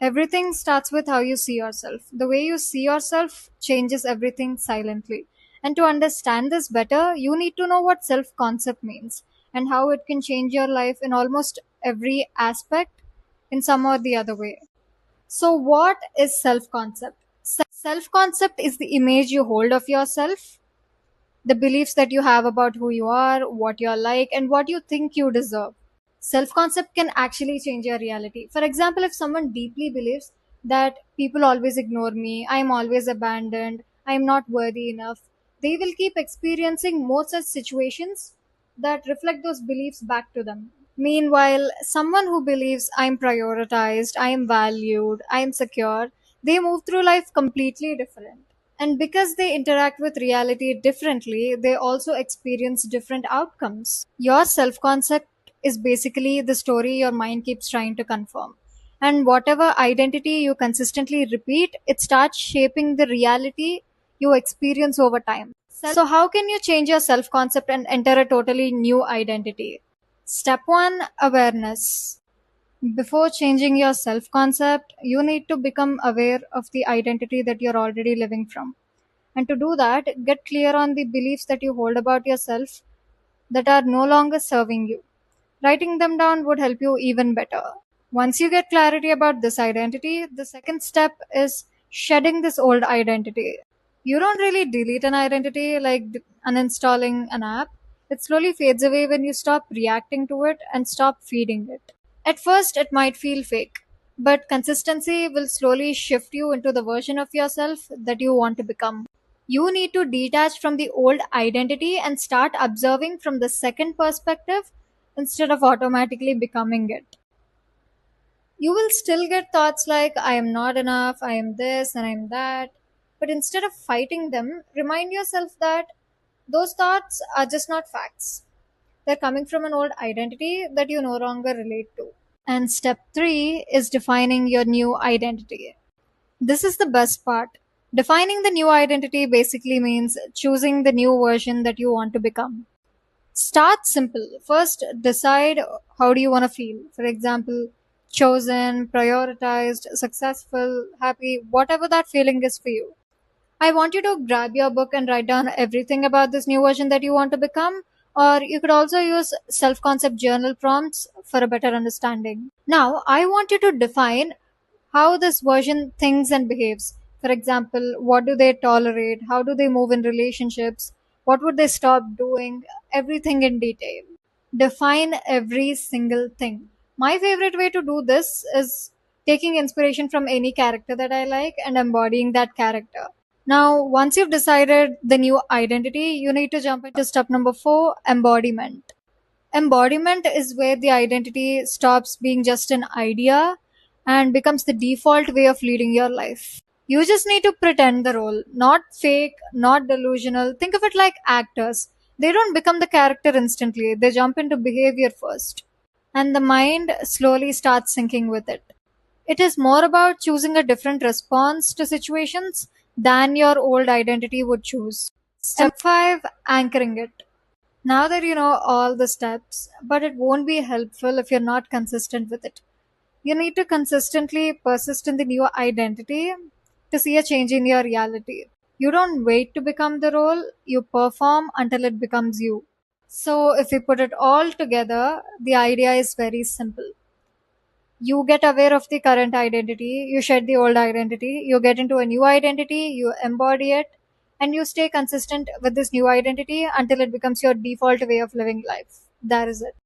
Everything starts with how you see yourself. The way you see yourself changes everything silently. And to understand this better, you need to know what self concept means and how it can change your life in almost every aspect in some or the other way. So, what is self concept? Self concept is the image you hold of yourself, the beliefs that you have about who you are, what you're like, and what you think you deserve. Self concept can actually change your reality. For example, if someone deeply believes that people always ignore me, I am always abandoned, I am not worthy enough, they will keep experiencing more such situations that reflect those beliefs back to them. Meanwhile, someone who believes I'm prioritized, I am valued, I am secure, they move through life completely different. And because they interact with reality differently, they also experience different outcomes. Your self concept is basically the story your mind keeps trying to confirm. And whatever identity you consistently repeat, it starts shaping the reality you experience over time. So, how can you change your self concept and enter a totally new identity? Step 1, awareness. Before changing your self concept, you need to become aware of the identity that you're already living from. And to do that, get clear on the beliefs that you hold about yourself that are no longer serving you. Writing them down would help you even better. Once you get clarity about this identity, the second step is shedding this old identity. You don't really delete an identity like uninstalling an app. It slowly fades away when you stop reacting to it and stop feeding it. At first, it might feel fake, but consistency will slowly shift you into the version of yourself that you want to become. You need to detach from the old identity and start observing from the second perspective instead of automatically becoming it. You will still get thoughts like, I am not enough, I am this, and I am that. But instead of fighting them, remind yourself that those thoughts are just not facts. They're coming from an old identity that you no longer relate to. And step 3 is defining your new identity. This is the best part. Defining the new identity basically means choosing the new version that you want to become. Start simple. First, decide how do you want to feel. For example, chosen, prioritized, successful, happy, whatever that feeling is for you. I want you to grab your book and write down everything about this new version that you want to become. Or you could also use self concept journal prompts for a better understanding. Now, I want you to define how this version thinks and behaves. For example, what do they tolerate? How do they move in relationships? What would they stop doing? Everything in detail. Define every single thing. My favorite way to do this is taking inspiration from any character that I like and embodying that character. Now, once you've decided the new identity, you need to jump into step number 4, embodiment. Embodiment is where the identity stops being just an idea and becomes the default way of leading your life. You just need to pretend the role, not fake, not delusional. Think of it like actors. They don't become the character instantly, they jump into behavior first. And the mind slowly starts syncing with it. It is more about choosing a different response to situations than your old identity would choose. Step 5, anchoring it. Now that you know all the steps, but it won't be helpful if you're not consistent with it. You need to consistently persist in the new identity to see a change in your reality. You don't wait to become the role, you perform until it becomes you. So, if we put it all together, the idea is very simple. You get aware of the current identity, you shed the old identity, you get into a new identity, you embody it, and you stay consistent with this new identity until it becomes your default way of living life. That is it.